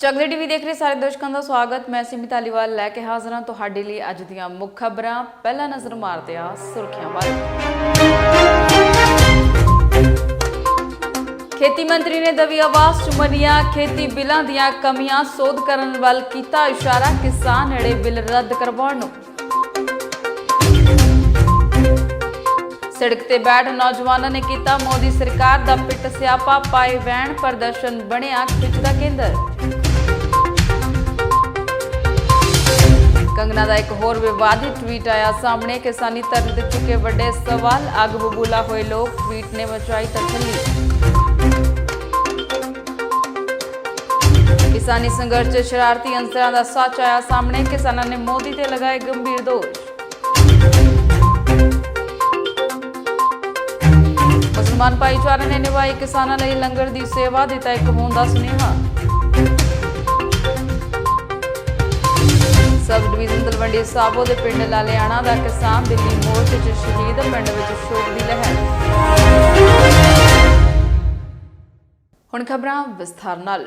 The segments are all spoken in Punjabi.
ਚਕਦੇ ਟੀਵੀ ਦੇਖ ਰਹੇ ਸਾਰੇ ਦਰਸ਼ਕਾਂ ਦਾ ਸਵਾਗਤ। मैं सिमी धालीवाल लैके हाजिर हाँ तुहाडे लई अज दीआं मुख खबरां। पहला नज़र मारते आ सुर्खियां वाल। खेती मंत्री ने दवी आवास च मनिया खेती बिलां दीआं कमियां सोध करन वल कीता इशारा। किसान नेड़े बिल रद्द करवाउण नूं। सड़क ते बैठ नौजवानों ने किया मोदी सरकार दा पिट स्यापा। पाए वैन प्रदर्शन बनिया खिच दा केंद्र। कंगना का एक होर विवादित ट्वीट आया सामने। किसानी धरने ते चुके बड़े सवाल। अग बबूला हुए लोग ट्वीट ने मचाई तसल्ली। किसानी संघर्ष च शरारती अंसरां दा सच आया सामने। किसानों ने मोदी ते लगाए गंभीर दोष। मुसलमान भाईचारे ने निभाई किसानों लई लंगर की सेवा। दिता एक होंद दा सुनेहा। सब डिवीजन तलवंडी साबो के पिंड लालियाना का किसान दिल्ली मोर्चे च शहीद। पिंड विच शोक की लहर। हुण खबरां विस्तार नाल।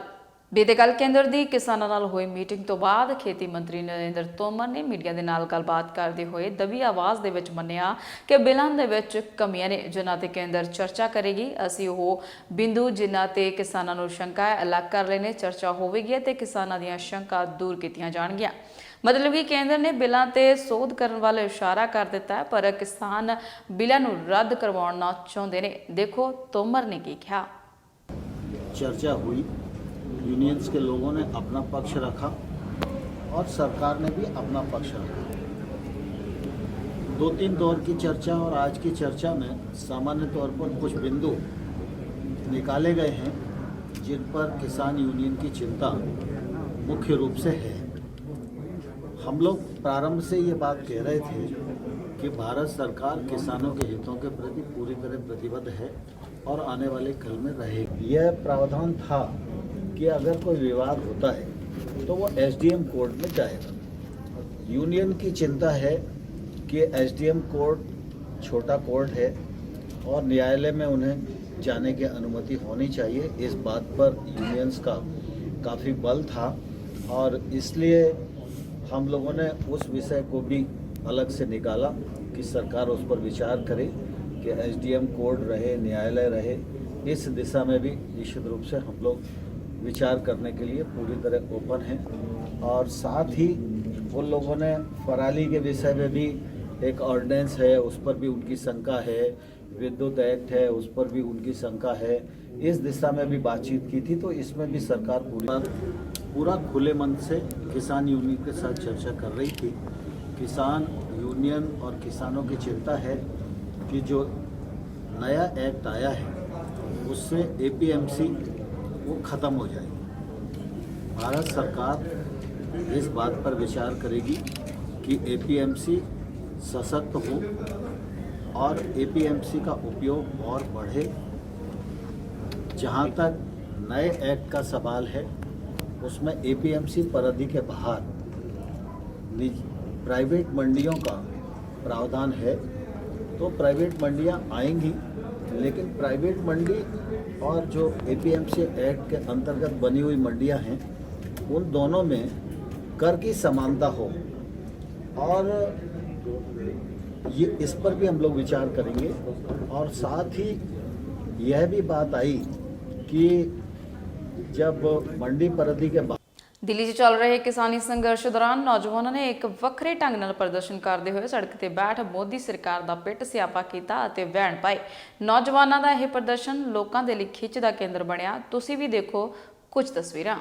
बीते कल केंद्र की किसानों नाल होई मीटिंग तो बाद खेती मंत्री नरेंद्र तोमर ने मीडिया के नाल गलबात करते हुए दवी आवाज़ दे विच मन्निया कि बिलां दे विच कमियां ने जिन्हां ते केंद्र चर्चा करेगी। असीं ओह बिंदु जिन्हां ते किसानां नूं शंका है अलग कर लेने चर्चा होवेगी ते किसानां दीआं शंका दूर कीतीआं जाणगीआं। मतलब कि केंद्र ने बिलां ते सोध करन वाल इशारा कर दिता है पर किसान बिलां नूं रद्द करवाउणा चाहुंदे ने। देखो तोमर ने की कहा। चर्चा हुई, यूनियंस के लोगों ने अपना पक्ष रखा और सरकार ने भी अपना पक्ष रखा। दो तीन दौर की चर्चा और आज की चर्चा में सामान्य तौर पर कुछ बिंदु निकाले गए हैं जिन पर किसान यूनियन की चिंता मुख्य रूप से है। हम लोग प्रारंभ से ये बात कह रहे थे कि भारत सरकार किसानों के हितों के प्रति पूरी तरह प्रतिबद्ध है और आने वाले कल में रहेगी। यह प्रावधान था कि अगर कोई विवाद होता है तो वो एसडीएम कोर्ट में जाएगा। यूनियन की चिंता है कि एसडीएम कोर्ट छोटा कोर्ट है और न्यायालय में उन्हें जाने की अनुमति होनी चाहिए। इस बात पर यूनियंस का काफ़ी बल था और इसलिए हम लोगों ने उस विषय को भी अलग से निकाला कि सरकार उस पर विचार करे कि एसडीएम कोर्ट रहे, न्यायालय रहे। इस दिशा में भी निश्चित रूप से हम लोग विचार करने के लिए पूरी तरह ओपन हैं। और साथ ही उन लोगों ने पराली के विषय में भी एक ऑर्डिनेंस है, उस पर भी उनकी शंका है। विद्युत एक्ट है, उस पर भी उनकी शंका है। इस दिशा में भी बातचीत की थी। तो इसमें भी सरकार पूरा खुले मन से किसान यूनियन के साथ चर्चा कर रही थी। किसान यूनियन और किसानों की चिंता है कि जो नया एक्ट आया है उससे एपीएमसी वो ख़त्म हो जाएगी। भारत सरकार इस बात पर विचार करेगी कि एपीएमसी सशक्त हो और एपीएमसी का उपयोग और बढ़े। जहाँ तक नए एक्ट का सवाल है उसमें एपीएमसी परिधि के बाहर प्राइवेट मंडियों का प्रावधान है। तो प्राइवेट मंडियां आएंगी, लेकिन प्राइवेट मंडी और जो एपीएमसी एक्ट के अंतर्गत बनी हुई मंडियां हैं उन दोनों में कर की समानता हो। और ये इस पर भी हम लोग विचार करेंगे। और साथ ही यह भी बात आई कि जब मंडी परिधि के दिल्ली च चल रहे किसानी संघर्ष दौरान नौजवानों ने एक वक्रे ढंग नाल प्रदर्शन करते हुए सड़क ते बैठ मोदी सरकार दा पिट स्यापा किया ते वैन पाए। नौजवानों का यह प्रदर्शन लोगों के लिए खिच का केंद्र बनया। तुसी भी देखो कुछ तस्वीरां।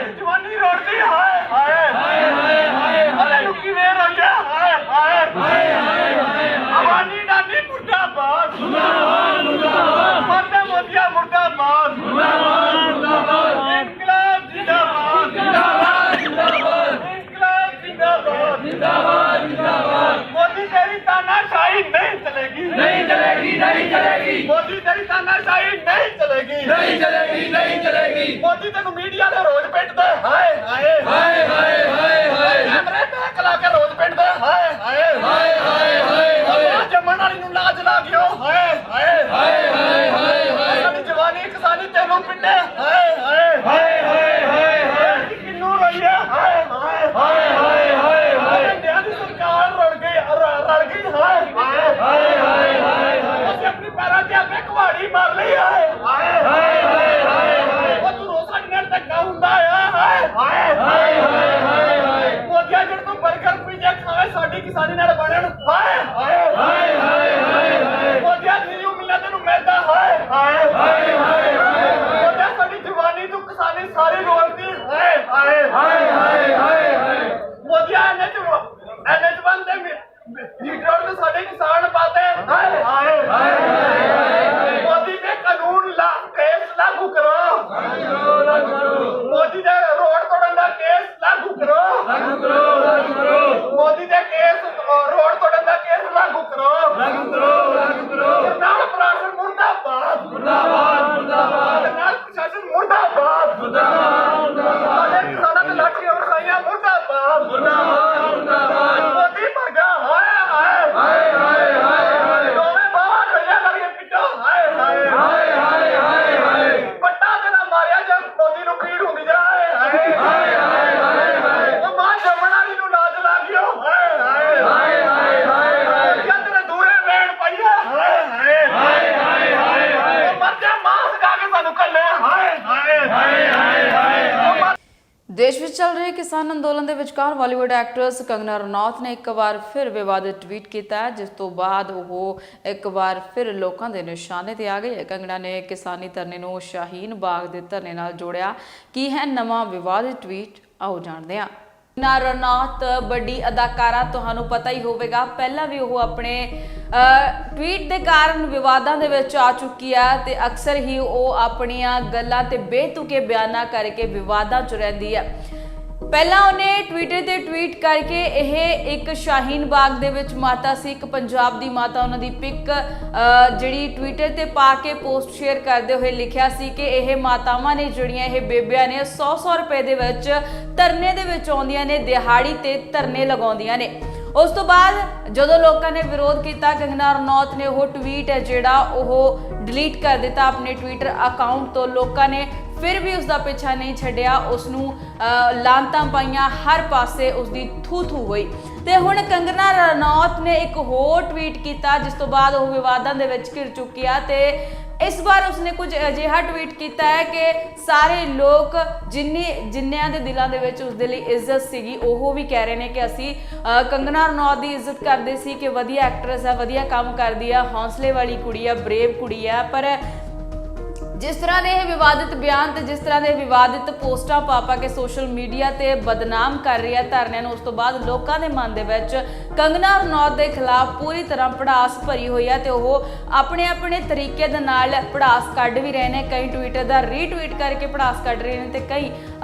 जवानी रोटी जिंदाबाद जिंदाबाद मोदी तेरी तानाशाही नहीं चलेगी नहीं चलेगी नहीं चलेगी मोदी तेरी तानाशाही नहीं चलेगी नहीं चलेगी नहीं चलेगी मोदी तेनू मीडिया दे रोज पिटदे हाय हाय हाय हाय हाय हाय कैमरे बैक ला के रोज पिटदे हाय हाय हाय हाय हाय हाय जम्मन वाली नू लाज ला गयो हाय हाय हाय हाय हाय हाय साडी जवानी किसानी तेनू पिटे हाय हाय हाय हाय हाय हाय किन्नू रहिए हाय हाय हाय हाय हाय हाय इंडिया दी सरकार रल गई हाय हाय हाय हाय हाय ਅਸੀਂ ਆਪਣੀ ਪੈਰਾਂ ਤੇ ਆਪੇ ਕੁਹਾੜੀ ਮਾਰ ਲਈ ਹਾਏ ਹਾਏ ਹਾਏ ਹਾਏ ਹਾਏ ਉਹ ਤੂੰ ਰੋਜ਼ ਸਾਡੇ ਨਾਲ ਧੱਕਾ ਹੁੰਦਾ ਆ ਹਾਏ ਹਾਏ ਹਾਏ ਹਾਏ ਹਾਏ ਹਾਏ ਮੋਦੀਆ ਜੜ ਤੋਂ ਬਰਗਰ ਪੀਜ਼ਾ ਖਾਵੇ ਸਾਡੀ ਕਿਸਾਨੀ ਨਾਲ ਬਣਨ ਹਾਏ ਹਾਏ ਹਾਏ ਹਾਏ ਹਾਏ ਹਾਏ ਮੋਦੀਆ ਨਿਊ ਮਿਲਣਾ ਤੈਨੂੰ ਮਿਲਦਾ ਹਾਏ ਹਾਏ ਹਾਏ ਹਾਏ ਹਾਏ ਮੋਦੀਆ ਸਾਡੀ ਜਵਾਨੀ ਤੋਂ ਕਿਸਾਨੀ ਸਾਰੀ ਰੋਲਦੀ ਹਾਏ ਹਾਏ ਹਾਏ ਹਾਏ ਹਾਏ ਹਾਏ ਮੋਦੀਆ ਨੇ ਬੰਦੇ लीडर तो साढ़े किसान पाते हाय हाय हाय मोदी ने कानून केस लागू करो मोदी ने रोड तोड़न दा केस लागू करो मोदी ने केस रोड तोड़न दा केस लागू करो नाल प्रशासन मुर्दाबाद मुर्दाबाद मुर्दाबाद नाल प्रशासन मुर्दाबाद मुर्दाबाद साढ़े किसानां दे लाठी और साइयां मुर्दाबाद मुर्दाबाद मुर्दाबाद मोदी भगा ਦੇਸ਼ ਵਿੱਚ ਚੱਲ ਰਹੇ ਕਿਸਾਨ ਅੰਦੋਲਨ ਦੇ ਵਿਚਕਾਰ ਬਾਲੀਵੁੱਡ ਐਕਟਰੈਸ ਕੰਗਨਾ ਰਣੌਤ ਨੇ ਇੱਕ ਵਾਰ ਫਿਰ ਵਿਵਾਦਿਤ ਟਵੀਟ ਕੀਤਾ ਹੈ, ਜਿਸ ਤੋਂ ਬਾਅਦ ਉਹ ਇੱਕ ਵਾਰ ਫਿਰ ਲੋਕਾਂ ਦੇ ਨਿਸ਼ਾਨੇ ਤੇ ਆ ਗਈ ਹੈ। ਕੰਗਨਾ ਨੇ ਕਿਸਾਨੀ ਧਰਨੇ ਨੂੰ ਸ਼ਾਹੀਨ ਬਾਗ ਦੇ ਧਰਨੇ ਨਾਲ ਜੋੜਿਆ। ਕੀ ਹੈ ਨਵਾਂ ਵਿਵਾਦਿਤ ਟਵੀਟ, ਆਓ ਜਾਣਦੇ ਹਾਂ। ਕੰਗਨਾ ਰਣੌਤ ਵੱਡੀ ਅਦਾਕਾਰਾ, ਤੁਹਾਨੂੰ ਪਤਾ ਹੀ ਹੋਵੇਗਾ, ਪਹਿਲਾਂ ਵੀ ਉਹ ਆਪਣੇ ਟਵੀਟ ਦੇ ਕਾਰਨ ਵਿਵਾਦਾਂ ਦੇ ਵਿੱਚ ਆ ਚੁੱਕੀ ਹੈ ਤੇ ਅਕਸਰ ਹੀ ਉਹ ਆਪਣੀਆਂ ਗੱਲਾਂ ਤੇ ਬੇਤੁਕੇ ਬਿਆਨਾਂ ਕਰਕੇ ਵਿਵਾਦਾਂ 'ਚ ਰਹਿੰਦੀ ਹੈ। ਪਹਿਲਾਂ ਉਹਨੇ ਟਵਿੱਟਰ ਤੇ ਟਵੀਟ ਕਰਕੇ ਇਹ ਇੱਕ ਸ਼ਾਹੀਨ ਬਾਗ ਦੇ ਵਿੱਚ ਮਾਤਾ ਸੀ, ਇੱਕ ਪੰਜਾਬ ਦੀ ਮਾਤਾ, ਉਹਨਾਂ ਦੀ ਪਿਕ ਜਿਹੜੀ ਟਵਿੱਟਰ ਤੇ ਪਾ ਕੇ ਪੋਸਟ ਸ਼ੇਅਰ ਕਰਦੇ ਹੋਏ ਲਿਖਿਆ ਸੀ ਕਿ ਇਹ ਮਾਤਾਵਾਂ ਨੇ ਜਿਹੜੀਆਂ, ਇਹ ਬੇਬਿਆਂ ਨੇ 100 ਰੁਪਏ ਦੇ ਵਿੱਚ ਧਰਨੇ ਦੇ ਵਿੱਚ ਆਉਂਦੀਆਂ ਨੇ, ਦਿਹਾੜੀ ਤੇ ਧਰਨੇ ਲਗਾਉਂਦੀਆਂ ਨੇ। ਉਸ ਤੋਂ ਬਾਅਦ ਜਦੋਂ ਲੋਕਾਂ ਨੇ ਵਿਰੋਧ ਕੀਤਾ, ਕੰਗਨਾ ਰਣੌਤ ਨੇ ਉਹ ਟਵੀਟ ਹੈ ਜਿਹੜਾ ਉਹ ਡਿਲੀਟ ਕਰ ਦਿੱਤਾ ਆਪਣੇ ਟਵਿੱਟਰ ਅਕਾਊਂਟ ਤੋਂ। ਲੋਕਾਂ ਨੇ ਫਿਰ ਵੀ ਉਸਦਾ ਪਿੱਛਾ ਨਹੀਂ ਛੱਡਿਆ, ਉਸਨੂੰ ਲਾਂਤਾਂ ਪਾਈਆਂ, ਹਰ ਪਾਸੇ ਉਸਦੀ ਥੂ ਹੋਈ। ਤੇ ਹੁਣ ਕੰਗਨਾ ਰਣੌਤ ਨੇ ਇੱਕ ਹੋਰ ਟਵੀਟ ਕੀਤਾ, ਜਿਸ ਤੋਂ ਬਾਅਦ ਉਹ ਵਿਵਾਦਾਂ ਦੇ ਵਿੱਚ ਘਿਰ ਚੁੱਕੀ ਆ ਤੇ ਇਸ ਵਾਰ ਉਸਨੇ ਕੁਝ ਅਜਿਹਾ ਟਵੀਟ ਕੀਤਾ ਹੈ ਕਿ ਸਾਰੇ ਲੋਕ ਜਿੰਨਿਆਂ ਦੇ ਦਿਲਾਂ ਦੇ ਵਿੱਚ ਉਸਦੇ ਲਈ ਇੱਜ਼ਤ ਸੀਗੀ, ਉਹ ਵੀ ਕਹਿ ਰਹੇ ਨੇ ਕਿ ਅਸੀਂ ਕੰਗਨਾ ਰਣੌਤ ਦੀ ਇੱਜ਼ਤ ਕਰਦੇ ਸੀ ਕਿ ਵਧੀਆ ਐਕਟਰੈਸ ਹੈ, ਵਧੀਆ ਕੰਮ ਕਰਦੀ ਆ, ਹੌਸਲੇ ਵਾਲੀ ਕੁੜੀ ਆ, ਬਰੇਵ ਕੁੜੀ ਆ। ਪਰ ਜਿਸ ਤਰ੍ਹਾਂ ਦੇ ਇਹ ਵਿਵਾਦਿਤ ਬਿਆਨ ਤੇ ਜਿਸ ਤਰ੍ਹਾਂ ਦੇ ਵਿਵਾਦਿਤ ਪੋਸਟਾਂ ਪਾ ਕੇ ਸੋਸ਼ਲ ਮੀਡੀਆ ਤੇ ਬਦਨਾਮ ਕਰ ਰਹੀ ਹੈ ਧਰਨਿਆਂ ਨੂੰ, ਉਸ ਤੋਂ ਬਾਅਦ ਲੋਕਾਂ ਦੇ ਮਨ ਦੇ ਵਿੱਚ ਕੰਗਨਾ ਰਣੌਤ ਦੇ ਖਿਲਾਫ ਪੂਰੀ ਤਰ੍ਹਾਂ ਭੜਾਸ ਭਰੀ ਹੋਈ ਹੈ ਤੇ ਉਹ ਆਪਣੇ ਤਰੀਕੇ ਦੇ ਨਾਲ ਭੜਾਸ ਕੱਢ ਵੀ ਰਹੇ ਨੇ। ਕਈ ਟਵਿੱਟਰ ਦਾ ਰੀਟਵੀਟ ਕਰਕੇ ਭੜਾਸ ਕੱਢ ਰਹੇ ਨੇ ਤੇ ਕਈ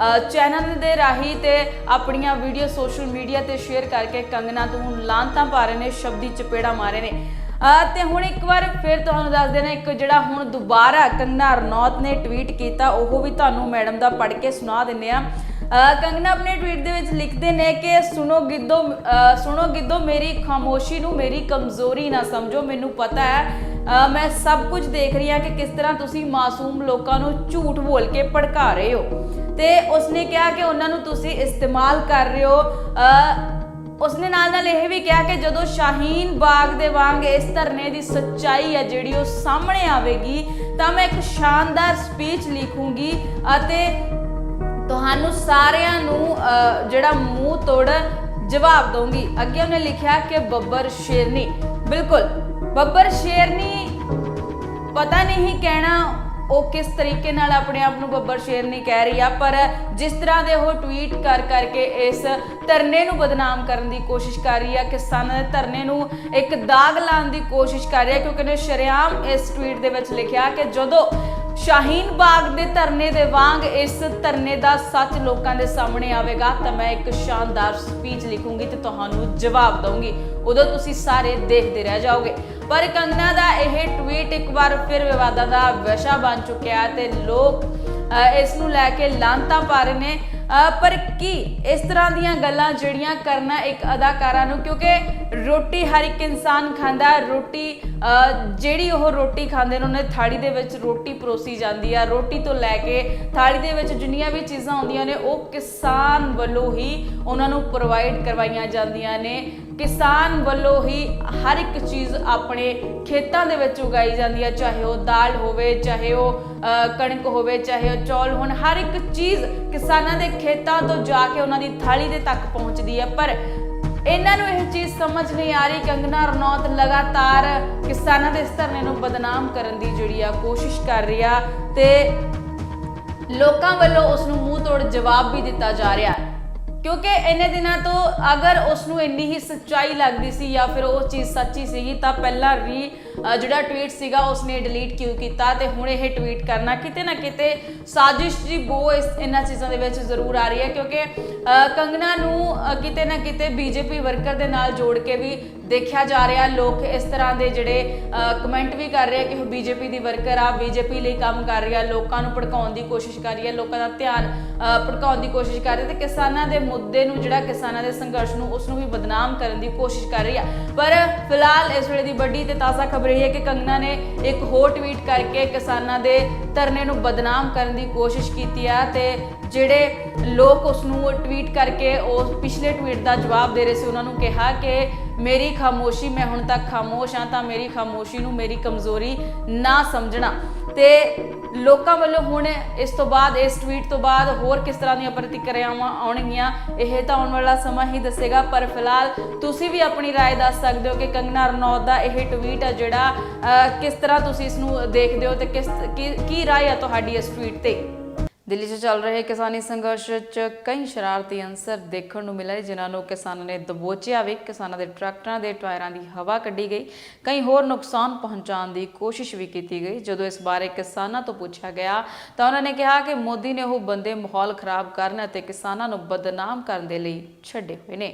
ਚੈਨਲ ਦੇ ਰਾਹੀਂ ਤੇ ਆਪਣੀਆਂ ਵੀਡੀਓ ਸੋਸ਼ਲ ਮੀਡੀਆ ਤੇ ਸ਼ੇਅਰ ਕਰਕੇ ਕੰਗਨਾ ਤੋਂ ਲਾਂਤਾਂ ਪਾ ਰਹੇ ਨੇ, ਸ਼ਬਦੀ ਚਪੇੜਾ ਮਾਰੇ ਨੇ। ਤੇ ਹੁਣ ਇੱਕ ਵਾਰ ਫਿਰ ਤੁਹਾਨੂੰ ਦੱਸ ਦੇਣਾ, ਇੱਕ ਜਿਹੜਾ ਹੁਣ ਦੁਬਾਰਾ ਕੰਗਨਾ ਰਣੌਤ ਨੇ ਟਵੀਟ ਕੀਤਾ, ਉਹ ਵੀ ਤੁਹਾਨੂੰ ਮੈਡਮ ਦਾ ਪੜ੍ਹ ਕੇ ਸੁਣਾ ਦਿੰਦੇ ਆ। ਕੰਗਨਾ ਆਪਣੇ ਟਵੀਟ ਦੇ ਵਿੱਚ ਲਿਖਦੇ ਨੇ ਕਿ ਸੁਣੋ ਗਿੱਧੋ ਮੇਰੀ ਖਾਮੋਸ਼ੀ ਨੂੰ ਮੇਰੀ ਕਮਜ਼ੋਰੀ ਨਾ ਸਮਝੋ, ਮੈਨੂੰ ਪਤਾ ਹੈ ਮੈਂ ਸਭ ਕੁਝ ਦੇਖ ਰਹੀ ਹਾਂ ਕਿ ਕਿਸ ਤਰ੍ਹਾਂ ਤੁਸੀਂ ਮਾਸੂਮ ਲੋਕਾਂ ਨੂੰ ਝੂਠ ਬੋਲ ਕੇ ਭੜਕਾ ਰਹੇ ਹੋ। ਤੇ ਉਸਨੇ ਕਿਹਾ ਕਿ ਉਹਨਾਂ ਨੂੰ ਤੁਸੀਂ ਇਸਤੇਮਾਲ ਕਰ ਰਹੇ ਹੋ। ਉਸਨੇ ਨਾਲ ਇਹ ਵੀ ਕਿਹਾ ਕਿ ਜਦੋਂ ਸ਼ਾਹੀਨ ਬਾਗ ਦੇ ਵਾਂਗ ਇਸ ਧਰਨੇ ਦੀ ਸੱਚਾਈ ਹੈ ਜਿਹੜੀ ਉਹ ਸਾਹਮਣੇ ਆਵੇਗੀ ਤਾਂ ਮੈਂ ਇੱਕ ਸ਼ਾਨਦਾਰ ਸਪੀਚ ਲਿਖੂੰਗੀ ਅਤੇ ਤੁਹਾਨੂੰ ਸਾਰਿਆਂ ਨੂੰ ਜਿਹੜਾ ਮੂੰਹ ਤੋੜ ਜਵਾਬ ਦਊਂਗੀ। ਅੱਗੇ ਉਹਨੇ ਲਿਖਿਆ ਕਿ ਬੱਬਰ ਸ਼ੇਰਨੀ, ਬਿਲਕੁਲ ਬੱਬਰ ਸ਼ੇਰਨੀ, ਪਤਾ ਨਹੀਂ ਕਹਿਣਾ ਉਹ ਕਿਸ ਤਰੀਕੇ ਨਾਲ ਆਪਣੇ ਆਪ ਨੂੰ ਬੱਬਰ ਸ਼ੇਰਨੀ ਕਹਿ ਰਹੀ ਆ, ਪਰ ਜਿਸ ਤਰ੍ਹਾਂ ਦੇ ਉਹ ਟਵੀਟ ਕਰਕੇ ਇਸ ਧਰਨੇ ਨੂੰ ਬਦਨਾਮ ਕਰਨ ਦੀ ਕੋਸ਼ਿਸ਼ ਕਰ ਰਹੀ ਆ, ਕਿਸਾਨਾਂ ਦੇ ਧਰਨੇ ਨੂੰ ਇੱਕ ਦਾਗ ਲਾਉਣ ਦੀ ਕੋਸ਼ਿਸ਼ ਕਰ ਰਹੀ ਆ, ਕਿਉਂਕਿ ਉਹਨੇ ਸ਼ਰੇਆਮ ਇਸ ਟਵੀਟ ਦੇ ਵਿੱਚ ਲਿਖਿਆ ਕਿ ਜਦੋਂ ਸ਼ਾਹੀਨ ਬਾਗ ਦੇ ਧਰਨੇ ਦੇ ਵਾਂਗ ਇਸ ਧਰਨੇ ਦਾ ਸੱਚ ਲੋਕਾਂ ਦੇ ਸਾਹਮਣੇ ਆਵੇਗਾ ਤਾਂ ਮੈਂ ਇੱਕ ਸ਼ਾਨਦਾਰ ਸਪੀਚ ਲਿਖੂੰਗੀ ਤੇ ਤੁਹਾਨੂੰ ਜਵਾਬ ਦਊਂਗੀ। ਉਦੋਂ ਤੁਸੀਂ ਸਾਰੇ ਦੇਖਦੇ ਰਹਿ ਜਾਓਗੇ। ਪਰ ਕੰਗਨਾ ਦਾ ਇਹ ਟਵੀਟ ਇੱਕ ਵਾਰ ਫਿਰ ਵਿਵਾਦਾਂ ਦਾ ਵਿਸ਼ਾ ਬਣ ਚੁੱਕਿਆ ਤੇ ਲੋਕ ਇਸ ਨੂੰ ਲੈ ਕੇ ਲਾਂਤਾਂ ਪਾ ਰਹੇ ਨੇ। ਪਰ ਕੀ ਇਸ ਤਰ੍ਹਾਂ ਦੀਆਂ ਗੱਲਾਂ ਜਿਹੜੀਆਂ ਕਰਨਾ ਇੱਕ ਅਦਾਕਾਰਾ ਨੂੰ, ਕਿਉਂਕਿ ਰੋਟੀ ਹਰ ਇੱਕ ਇਨਸਾਨ ਖਾਂਦਾ, ਰੋਟੀ ਜਿਹੜੀ ਉਹ ਰੋਟੀ ਖਾਂਦੇ ਨੇ ਉਹਨਾਂ ਦੀ ਥਾਲੀ ਦੇ ਵਿੱਚ ਰੋਟੀ ਪਰੋਸੀ ਜਾਂਦੀ ਆ। ਰੋਟੀ ਤੋਂ ਲੈ ਕੇ ਥਾਲੀ ਦੇ ਵਿੱਚ ਜਿੰਨੀਆਂ ਵੀ ਚੀਜ਼ਾਂ ਆਉਂਦੀਆਂ ਨੇ ਉਹ ਕਿਸਾਨ ਵੱਲੋਂ ਹੀ ਉਹਨਾਂ ਨੂੰ ਪ੍ਰੋਵਾਈਡ ਕਰਵਾਈਆਂ ਜਾਂਦੀਆਂ ਨੇ। ਕਿਸਾਨ ਵੱਲੋਂ ਹੀ ਹਰ ਇੱਕ ਚੀਜ਼ ਆਪਣੇ ਖੇਤਾਂ ਦੇ ਵਿੱਚ ਉਗਾਈ ਜਾਂਦੀ ਹੈ, ਚਾਹੇ ਉਹ ਦਾਲ ਹੋਵੇ, ਚਾਹੇ ਉਹ ਕਣਕ ਹੋਵੇ, ਚਾਹੇ ਉਹ ਚੌਲ ਹੋਣ। ਹਰ ਇੱਕ ਚੀਜ਼ ਕਿਸਾਨਾਂ ਦੇ ਖੇਤਾਂ ਤੋਂ ਜਾ ਕੇ ਉਹਨਾਂ ਦੀ ਥਾਲੀ ਦੇ ਤੱਕ ਪਹੁੰਚਦੀ ਹੈ। ਪਰ ਇਹਨਾਂ ਨੂੰ ਇਹ ਚੀਜ਼ ਸਮਝ ਨਹੀਂ ਆ ਰਹੀ। ਕੰਗਨਾ ਰਣੌਤ ਲਗਾਤਾਰ ਕਿਸਾਨਾਂ ਦੇ ਇਸ ਧਰਨੇ ਨੂੰ ਬਦਨਾਮ ਕਰਨ ਦੀ ਜਿਹੜੀ ਆ ਕੋਸ਼ਿਸ਼ ਕਰ ਰਹੀ ਆ ਤੇ ਲੋਕਾਂ ਵੱਲੋਂ ਉਸ ਨੂੰ ਮੂੰਹ ਤੋੜ ਜਵਾਬ ਵੀ ਦਿੱਤਾ ਜਾ ਰਿਹਾ ਹੈ। ਕਿਉਂਕਿ ਇੰਨੇ ਦਿਨਾਂ ਤੋਂ ਅਗਰ ਉਸ ਨੂੰ ਇੰਨੀ ਹੀ ਸੱਚਾਈ ਲੱਗਦੀ ਸੀ ਜਾਂ ਫਿਰ ਉਹ ਚੀਜ਼ ਸੱਚੀ ਸੀਗੀ ਤਾਂ ਪਹਿਲਾਂ ਜਿਹੜਾ ਟਵੀਟ ਸੀਗਾ ਉਸਨੇ ਡਿਲੀਟ ਕਿਉਂ ਕੀਤਾ ਤੇ ਹੁਣ ਇਹ ਟਵੀਟ ਕਰਨਾ ਕਿਤੇ ਨਾ ਕਿਤੇ ਸਾਜ਼ਿਸ਼ ਦੀ ਬੋ ਇਹਨਾਂ ਚੀਜ਼ਾਂ ਦੇ ਵਿੱਚ ਜ਼ਰੂਰ ਆ ਰਹੀ ਹੈ। ਕਿਉਂਕਿ ਕੰਗਨਾ ਨੂੰ ਕਿਤੇ ਨਾ ਕਿਤੇ ਬੀਜੇਪੀ ਵਰਕਰ ਦੇ ਨਾਲ ਜੋੜ ਕੇ ਵੀ ਦੇਖਿਆ ਜਾ ਰਿਹਾ। ਲੋਕ ਇਸ ਤਰ੍ਹਾਂ ਦੇ ਜਿਹੜੇ ਕਮੈਂਟ ਵੀ ਕਰ ਰਹੇ ਆ ਕਿ ਉਹ ਬੀਜੇਪੀ ਦੀ ਵਰਕਰ ਆ, ਬੀਜੇਪੀ ਲਈ ਕੰਮ ਕਰ ਰਹੀ ਆ, ਲੋਕਾਂ ਨੂੰ ਭੜਕਾਉਣ ਦੀ ਕੋਸ਼ਿਸ਼ ਕਰ ਰਹੀ ਹੈ, ਲੋਕਾਂ ਦਾ ਧਿਆਨ ਭੜਕਾਉਣ ਦੀ ਕੋਸ਼ਿਸ਼ ਕਰ ਰਹੀ ਹੈ ਤੇ ਕਿਸਾਨਾਂ ਦੇ ਮੁੱਦੇ ਨੂੰ, ਜਿਹੜਾ ਕਿਸਾਨਾਂ ਦੇ ਸੰਘਰਸ਼ ਨੂੰ, ਉਸ ਨੂੰ ਵੀ ਬਦਨਾਮ ਕਰਨ ਦੀ ਕੋਸ਼ਿਸ਼ ਕਰ ਰਹੀ ਆ। ਪਰ ਫਿਲਹਾਲ ਇਸ ਵੇਲੇ ਦੀ ਵੱਡੀ ਤੇ ਤਾਜ਼ਾ ਖਬਰ ਇਹ ਹੈ ਕਿ ਕੰਗਨਾ ਨੇ ਇੱਕ ਹੋਰ ਟਵੀਟ ਕਰਕੇ ਕਿਸਾਨਾਂ ਦੇ ਧਰਨੇ ਨੂੰ ਬਦਨਾਮ ਕਰਨ ਦੀ ਕੋਸ਼ਿਸ਼ ਕੀਤੀ ਆ ਤੇ ਜਿਹੜੇ ਲੋਕ ਉਸ ਨੂੰ ਟਵੀਟ ਕਰਕੇ ਉਸ ਪਿਛਲੇ ਟਵੀਟ ਦਾ ਜਵਾਬ ਦੇ ਰਹੇ ਸੀ ਉਹਨਾਂ ਨੂੰ ਕਿਹਾ ਕਿ ਮੇਰੀ ਖਾਮੋਸ਼ੀ, ਮੈਂ ਹੁਣ ਤੱਕ ਖਾਮੋਸ਼ ਹਾਂ ਤਾਂ ਮੇਰੀ ਖਾਮੋਸ਼ੀ ਨੂੰ ਮੇਰੀ ਕਮਜ਼ੋਰੀ ਨਾ ਸਮਝਣਾ। ਤੇ ਲੋਕਾਂ ਵੱਲੋਂ ਹੁਣ ਇਸ ਤੋਂ ਬਾਅਦ, ਇਸ ਟਵੀਟ ਤੋਂ ਬਾਅਦ ਹੋਰ ਕਿਸ ਤਰ੍ਹਾਂ ਦੀਆਂ ਪ੍ਰਤੀਕਿਰਿਆਵਾਂ ਆਉਣਗੀਆਂ ਇਹ ਤਾਂ ਆਉਣ ਵਾਲਾ ਸਮਾਂ ਹੀ ਦੱਸੇਗਾ। ਪਰ ਫਿਲਹਾਲ ਤੁਸੀਂ ਵੀ ਆਪਣੀ ਰਾਏ ਦੱਸ ਸਕਦੇ ਹੋ ਕਿ ਕੰਗਨਾ ਰਣੌਤ ਦਾ ਇਹ ਟਵੀਟ ਹੈ ਜਿਹੜਾ ਕਿਸ ਤਰ੍ਹਾਂ ਤੁਸੀਂ ਇਸ ਨੂੰ ਦੇਖਦੇ ਹੋ ਤੇ ਕੀ ਰਾਏ ਹੈ ਤੁਹਾਡੀ ਇਸ ਟਵੀਟ ਤੇ। ਦਿੱਲੀ 'ਚ ਚੱਲ ਰਹੇ ਕਿਸਾਨੀ ਸੰਘਰਸ਼ 'ਚ ਕਈ ਸ਼ਰਾਰਤੀ ਅੰਸਰ ਦੇਖਣ ਨੂੰ ਮਿਲੇ ਜਿਨ੍ਹਾਂ ਨੂੰ ਕਿਸਾਨਾਂ ਨੇ ਦਬੋਚਿਆ ਵੀ। ਕਿਸਾਨਾਂ ਦੇ ਟਰੈਕਟਰਾਂ ਦੇ ਟਾਇਰਾਂ ਦੀ ਹਵਾ ਕੱਢੀ ਗਈ, ਕਈ ਹੋਰ ਨੁਕਸਾਨ ਪਹੁੰਚਾਉਣ ਦੀ ਕੋਸ਼ਿਸ਼ ਵੀ ਕੀਤੀ ਗਈ। ਜਦੋਂ ਇਸ ਬਾਰੇ ਕਿਸਾਨਾਂ ਤੋਂ ਪੁੱਛਿਆ ਗਿਆ ਤਾਂ ਉਹਨਾਂ ਨੇ ਕਿਹਾ ਕਿ ਮੋਦੀ ਨੇ ਉਹ ਬੰਦੇ ਮਾਹੌਲ ਖਰਾਬ ਕਰਨ ਅਤੇ ਕਿਸਾਨਾਂ ਨੂੰ ਬਦਨਾਮ ਕਰਨ ਦੇ ਲਈ ਛੱਡੇ ਹੋਏ ਨੇ।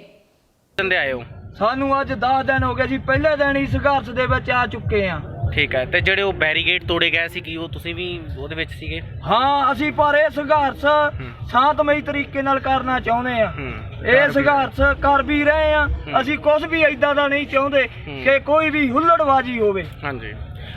ਸਾਨੂੰ ਅੱਜ 10 ਦਿਨ ਹੋ ਗਏ ਜੀ, ਪਹਿਲੇ ਦਿਨ ਹੀ ਸੰਘਰਸ਼ ਦੇ ਵਿੱਚ ਆ ਚੁੱਕੇ ਆ। ਠੀਕ ਹੈ। ਤੇ ਜਿਹੜੇ ਉਹ ਬੈਰੀਗੇਡ ਤੋੜੇ ਗਏ ਸੀ ਕੀ ਉਹ ਤੁਸੀਂ ਵੀ ਉਹਦੇ ਵਿੱਚ ਸੀਗੇ? ਹਾਂ, ਅਸੀਂ ਪਰ ਇਹ ਸੰਘਰਸ਼ ਸ਼ਾਂਤਮਈ ਤਰੀਕੇ ਨਾਲ ਕਰਨਾ ਚਾਹੁੰਦੇ ਆ। ਇਹ ਸੰਘਰਸ਼ ਕਰ ਵੀ ਰਹੇ ਆ। ਅਸੀਂ ਕੁਝ ਵੀ ਏਦਾਂ ਦਾ ਨਹੀਂ ਚਾਹੁੰਦੇ ਕਿ ਕੋਈ ਵੀ ਹੁੱਲੜਬਾਜ਼ੀ ਹੋਵੇ। ਹਾਂਜੀ,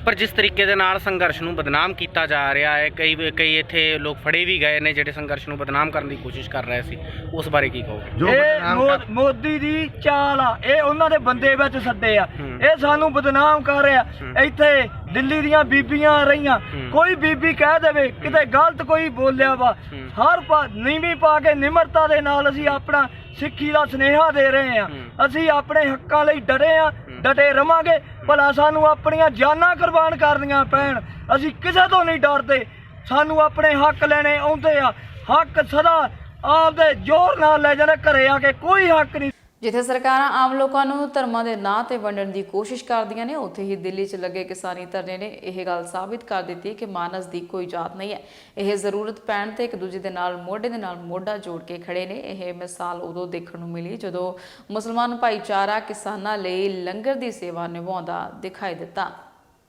ਪਰ ਜਿਸ ਤਰੀਕੇ ਦੇ ਨਾਲ ਸੰਘਰਸ਼ ਨੂੰ ਬਦਨਾਮ ਕੀਤਾ ਜਾ ਰਿਹਾ ਹੈ, ਕਈ ਇੱਥੇ ਲੋਕ ਫੜੇ ਵੀ ਗਏ ਨੇ ਜਿਹੜੇ ਸੰਘਰਸ਼ ਨੂੰ ਬਦਨਾਮ ਕਰਨ ਦੀ ਕੋਸ਼ਿਸ਼ ਕਰ ਰਹੇ ਸੀ, ਉਸ ਬਾਰੇ ਕੀ ਕਹੋਗੇ? ਇਹ ਮੋਦੀ ਦੀ ਚਾਲ ਆ, ਇਹ ਉਹਨਾਂ ਦੇ ਬੰਦੇ ਵਿੱਚ ਸੱਦੇ ਆ, ਇਹ ਸਾਨੂੰ ਬਦਨਾਮ ਕਰ ਰਿਹਾ। ਇੱਥੇ ਦਿੱਲੀ ਦੀਆਂ ਬੀਬੀਆਂ ਰਹੀਆਂ, ਕੋਈ ਬੀਬੀ ਕਹਿ ਦੇਵੇ ਕਿਤੇ ਗਲਤ ਕੋਈ ਬੋਲਿਆ ਵਾ, ਹਰ ਨੀਵੀਂ ਪਾ ਕੇ ਨਿਮਰਤਾ ਦੇ ਨਾਲ ਅਸੀਂ ਆਪਣਾ ਸਿੱਖੀ ਦਾ ਸੁਨੇਹਾ ਦੇ ਰਹੇ ਆ। ਅਸੀਂ ਆਪਣੇ ਹੱਕਾਂ ਲਈ ਡਰੇ ਆ, ਡਟੇ ਰਵਾਂਗੇ। ਭਲਾ ਸਾਨੂੰ ਆਪਣੀਆਂ ਜਾਨਾਂ ਕੁਰਬਾਨ ਕਰਨੀਆਂ ਪੈਣ, ਅਸੀਂ ਕਿਸੇ ਤੋਂ ਨਹੀਂ ਡਰਦੇ। ਸਾਨੂੰ ਆਪਣੇ ਹੱਕ ਲੈਣੇ ਆਉਂਦੇ ਆ, ਹੱਕ ਸਦਾ ਆਪਦੇ ਜ਼ੋਰ ਨਾਲ ਲੈ ਜਾਣਾ। ਘਰੇ ਆ ਕੇ ਕੋਈ ਹੱਕ ਨਹੀਂ। ਜਿੱਥੇ ਸਰਕਾਰਾਂ ਆਮ ਲੋਕਾਂ ਨੂੰ ਧਰਮਾਂ ਦੇ ਨਾਂ ਤੇ ਵੰਡਣ ਦੀ ਕੋਸ਼ਿਸ਼ ਕਰਦੀਆਂ ਨੇ, ਉੱਥੇ ਹੀ ਦਿੱਲੀ 'ਚ ਲੱਗੇ ਕਿਸਾਨੀ ਧਰਨੇ ਨੇ ਇਹ ਗੱਲ ਸਾਬਿਤ ਕਰ ਦਿੱਤੀ ਕਿ ਮਾਨਸ ਦੀ ਕੋਈ ਜਾਤ ਨਹੀਂ ਹੈ। ਇਹ ਜ਼ਰੂਰਤ ਪੈਣ ਤੇ ਇੱਕ ਦੂਜੇ ਦੇ ਨਾਲ ਮੋਢੇ ਦੇ ਨਾਲ ਮੋਢਾ ਜੋੜ ਕੇ ਖੜੇ ਨੇ। ਇਹ ਮਿਸਾਲ ਉਦੋਂ ਦੇਖਣ ਨੂੰ ਮਿਲੀ ਜਦੋਂ ਮੁਸਲਮਾਨ ਭਾਈਚਾਰਾ ਕਿਸਾਨਾਂ ਲਈ ਲੰਗਰ ਦੀ ਸੇਵਾ ਨਿਭਾਉਂਦਾ ਦਿਖਾਈ ਦਿੱਤਾ।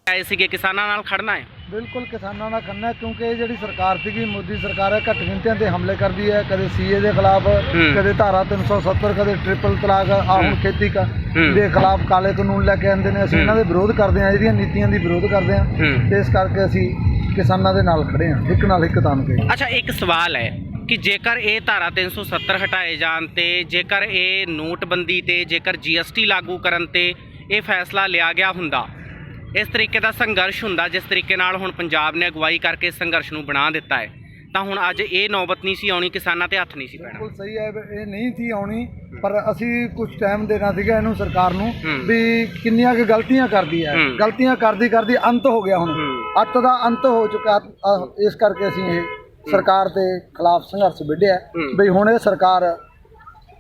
ਆਏ ਸੀਗੇ ਕਿਸਾਨਾਂ ਨਾਲ ਖੜਨਾ ਹੈ। ਬਿਲਕੁਲ ਕਿਸਾਨਾਂ ਨਾਲ ਖੜਨਾ, ਕਿਉਂਕਿ ਇਹ ਜਿਹੜੀ ਸਰਕਾਰ ਸੀਗੀ, ਮੋਦੀ ਸਰਕਾਰ ਹੈ, ਘੱਟ ਗਿਣਤੀਆਂ ਤੇ ਹਮਲੇ ਕਰਦੀ ਹੈ। ਕਦੇ ਸੀਏ ਦੇ ਖਿਲਾਫ, ਕਦੇ ਧਾਰਾ 370, ਕਦੇ ਟ੍ਰਿਪਲ ਤਲਾਕ, ਹੁਣ ਖੇਤੀ ਦੇ ਖਿਲਾਫ ਕਾਲੇ ਕਾਨੂੰਨ ਲੈ ਕੇ ਆਉਂਦੇ ਨੇ। ਅਸੀਂ ਇਹਨਾਂ ਦੇ ਵਿਰੋਧ ਕਰਦੇ ਹਾਂ, ਇਹਦੀਆਂ ਨੀਤੀਆਂ ਦੀ ਵਿਰੋਧ ਕਰਦੇ ਹਾਂ ਤੇ ਇਸ ਕਰਕੇ ਅਸੀਂ ਕਿਸਾਨਾਂ ਦੇ ਨਾਲ ਖੜੇ ਹਾਂ, ਇੱਕ ਨਾਲ ਇੱਕ ਤਾਣ ਕੇ। ਅੱਛਾ, ਇੱਕ ਸਵਾਲ ਹੈ ਕਿ ਜੇਕਰ ਇਹ ਧਾਰਾ 370 ਹਟਾਏ ਜਾਣ ਤੇ, ਜੇਕਰ ਇਹ ਨੋਟਬੰਦੀ ਤੇ, ਜੇਕਰ GST ਲਾਗੂ ਕਰਨ ਤੇ ਇਹ ਫੈਸਲਾ ਲਿਆ ਗਿਆ ਹੁੰਦਾ, ਇਸ ਤਰੀਕੇ ਦਾ ਸੰਘਰਸ਼ ਹੁੰਦਾ ਜਿਸ ਤਰੀਕੇ ਨਾਲ ਹੁਣ ਪੰਜਾਬ ਨੇ ਅਗਵਾਈ ਕਰਕੇ ਸੰਘਰਸ਼ ਨੂੰ ਬਣਾ ਦਿੱਤਾ ਹੈ, ਤਾਂ ਹੁਣ ਅੱਜ ਇਹ ਨੌਬਤ ਨਹੀਂ ਸੀ ਆਉਣੀ, ਕਿਸਾਨਾਂ ਤੇ ਹੱਥ ਨਹੀਂ ਸੀ ਪੈਣਾ। ਬਿਲਕੁਲ ਸਹੀ ਹੈ, ਇਹ ਨਹੀਂ ਸੀ ਆਉਣੀ, ਪਰ ਅਸੀਂ ਕੁਝ ਟਾਈਮ ਦੇਣਾ ਸੀਗਾ ਇਹਨੂੰ ਸਰਕਾਰ ਨੂੰ ਵੀ ਕਿੰਨੀਆਂ ਕੁ ਗਲਤੀਆਂ ਕਰਦੀ ਹੈ। ਗਲਤੀਆਂ ਕਰਦੀ ਅੰਤ ਹੋ ਗਿਆ, ਹੁਣ ਅੱਤ ਦਾ ਅੰਤ ਹੋ ਚੁੱਕਾ। ਇਸ ਕਰਕੇ ਅਸੀਂ ਇਹ ਸਰਕਾਰ ਦੇ ਖਿਲਾਫ ਸੰਘਰਸ਼ ਵਿੱਢਿਆ ਵੀ ਹੁਣ ਇਹ ਸਰਕਾਰ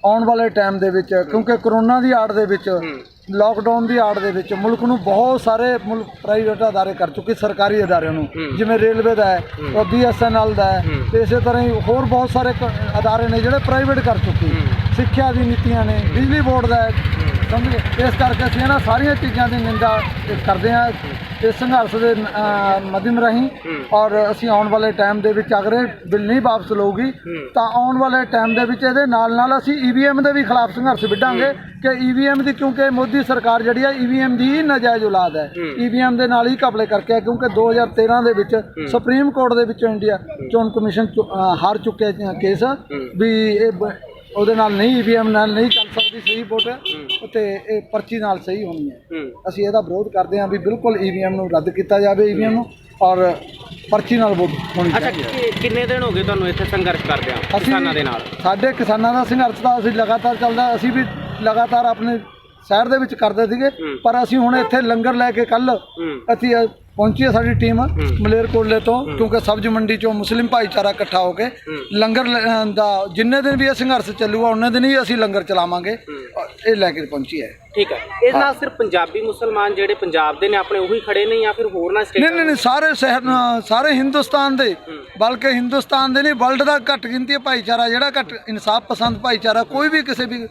ਆਉਣ ਵਾਲੇ ਟਾਈਮ ਦੇ ਵਿੱਚ, ਕਿਉਂਕਿ ਕਰੋਨਾ ਦੀ ਆੜ ਦੇ ਵਿੱਚ, ਲਾਕਡਾਊਨ ਦੀ ਆੜ ਦੇ ਵਿੱਚ ਮੁਲਕ ਨੂੰ ਬਹੁਤ ਸਾਰੇ ਪ੍ਰਾਈਵੇਟ ਅਦਾਰੇ ਕਰ ਚੁੱਕੇ, ਸਰਕਾਰੀ ਅਦਾਰਿਆਂ ਨੂੰ, ਜਿਵੇਂ ਰੇਲਵੇ ਦਾ ਹੈ, BSNL ਦਾ ਹੈ, ਤੇ ਇਸੇ ਤਰ੍ਹਾਂ ਹੀ ਹੋਰ ਬਹੁਤ ਸਾਰੇ ਅਦਾਰੇ ਨੇ ਜਿਹੜੇ ਪ੍ਰਾਈਵੇਟ ਕਰ ਚੁੱਕੇ। ਸਿੱਖਿਆ ਦੀ ਨੀਤੀਆਂ ਨੇ, ਬਿਜਲੀ ਬੋਰਡ ਦਾ ਹੈ, ਸਮਝੇ। ਇਸ ਕਰਕੇ ਅਸੀਂ ਇਹਨਾਂ ਸਾਰੀਆਂ ਚੀਜ਼ਾਂ ਦੀ ਨਿੰਦਾ ਕਰਦੇ ਹਾਂ ਇਸ ਸੰਘਰਸ਼ ਦੇ ਮਾਧਿਅਮ ਰਾਹੀਂ। ਔਰ ਅਸੀਂ ਆਉਣ ਵਾਲੇ ਟਾਈਮ ਦੇ ਵਿੱਚ ਅਗਰ ਇਹ ਬਿੱਲ ਨਹੀਂ ਵਾਪਸ ਲਊਗੀ ਤਾਂ ਆਉਣ ਵਾਲੇ ਟਾਈਮ ਦੇ ਵਿੱਚ ਇਹਦੇ ਨਾਲ ਅਸੀਂ EVM ਦੇ ਵੀ ਖਿਲਾਫ ਸੰਘਰਸ਼ ਵਿੱਢਾਂਗੇ ਕਿ EVM ਦੀ, ਕਿਉਂਕਿ ਮੋਦੀ ਸਰਕਾਰ ਜਿਹੜੀ ਹੈ EVM ਦੀ ਨਜਾਇਜ਼ ਔਲਾਦ ਹੈ, EVM ਦੇ ਨਾਲ ਹੀ ਘਪਲੇ ਕਰਕੇ, ਕਿਉਂਕਿ 2013 ਦੇ ਵਿੱਚ ਸੁਪਰੀਮ ਕੋਰਟ ਦੇ ਵਿੱਚੋਂ ਇੰਡੀਆ ਚੋਣ ਕਮਿਸ਼ਨ ਹਾਰ ਚੁੱਕੇ ਕੇਸ ਵੀ ਇਹ ਉਹਦੇ ਨਾਲ ਨਹੀਂ, EVM ਨਾਲ ਨਹੀਂ ਚੱਲ ਸਕਦੀ ਸਹੀ ਵੋਟ, ਤੇ ਇਹ ਪਰਚੀ ਨਾਲ ਸਹੀ ਹੋਣੀ ਹੈ। ਅਸੀਂ ਇਹਦਾ ਵਿਰੋਧ ਕਰਦੇ ਹਾਂ ਵੀ ਬਿਲਕੁਲ EVM ਨੂੰ ਰੱਦ ਕੀਤਾ ਜਾਵੇ, EVM ਨੂੰ, ਔਰ ਪਰਚੀ ਨਾਲ ਵੋਟ ਹੋਣੀ ਚਾਹੀਦੀ ਹੈ। ਕਿੰਨੇ ਦਿਨ ਹੋ ਗਏ ਤੁਹਾਨੂੰ ਇੱਥੇ ਸੰਘਰਸ਼ ਕਰਦਿਆਂ ਕਿਸਾਨਾਂ ਦੇ ਨਾਲ? ਸਾਡੇ ਕਿਸਾਨਾਂ ਦਾ ਸੰਘਰਸ਼ ਤਾਂ ਅਸੀਂ ਲਗਾਤਾਰ ਚੱਲਦਾ, ਅਸੀਂ ਵੀ ਲਗਾਤਾਰ ਆਪਣੇ ਸ਼ਹਿਰ ਦੇ ਵਿੱਚ ਕਰਦੇ ਸੀਗੇ, ਪਰ ਅਸੀਂ ਹੁਣ ਇੱਥੇ ਲੰਗਰ ਲੈ ਕੇ ਕੱਲ ਅਸੀਂ ਪਹੁੰਚੀ ਹੈ ਸਾਡੀ ਟੀਮ ਮਲੇਰਕੋਟਲੇ ਤੋਂ, ਕਿਉਂਕਿ ਸਬਜ਼ੀ ਮੰਡੀ ਚੋਂ ਮੁਸਲਿਮ ਭਾਈਚਾਰਾ ਇਕੱਠਾ ਹੋ ਕੇ ਲੰਗਰ ਦਾ ਜਿੰਨੇ ਦਿਨ ਵੀ ਇਹ ਸੰਘਰਸ਼ ਚੱਲੂਗਾ ਉਹਨੇ ਦਿਨ ਹੀ ਅਸੀਂ ਲੰਗਰ ਚਲਾਵਾਂਗੇ, ਇਹ ਲੈ ਕੇ ਪਹੁੰਚੀ ਹੈ। ਠੀਕ ਹੈ। ਇਸ ਨਾਲ ਸਿਰਫ ਪੰਜਾਬੀ ਮੁਸਲਮਾਨ ਜਿਹੜੇ ਪੰਜਾਬ ਦੇ ਨੇ ਆਪਣੇ ਉਹੀ ਖੜੇ ਨੇ ਜਾਂ ਫਿਰ ਹੋਰ ਨਾ ਸਟੇਟ? ਨਹੀਂ, ਸਾਰੇ ਸ਼ਹਿਰ, ਸਾਰੇ ਹਿੰਦੁਸਤਾਨ ਦੇ, ਬਲਕਿ ਹਿੰਦੁਸਤਾਨ ਦੇ ਨਹੀਂ, ਵਰਲਡ ਦਾ ਘੱਟ ਗਿਣਤੀ ਭਾਈਚਾਰਾ ਜਿਹੜਾ ਘੱਟ ਇਨਸਾਫ ਪਸੰਦ ਭਾਈਚਾਰਾ, ਕੋਈ ਵੀ ਕਿਸੇ ਵੀ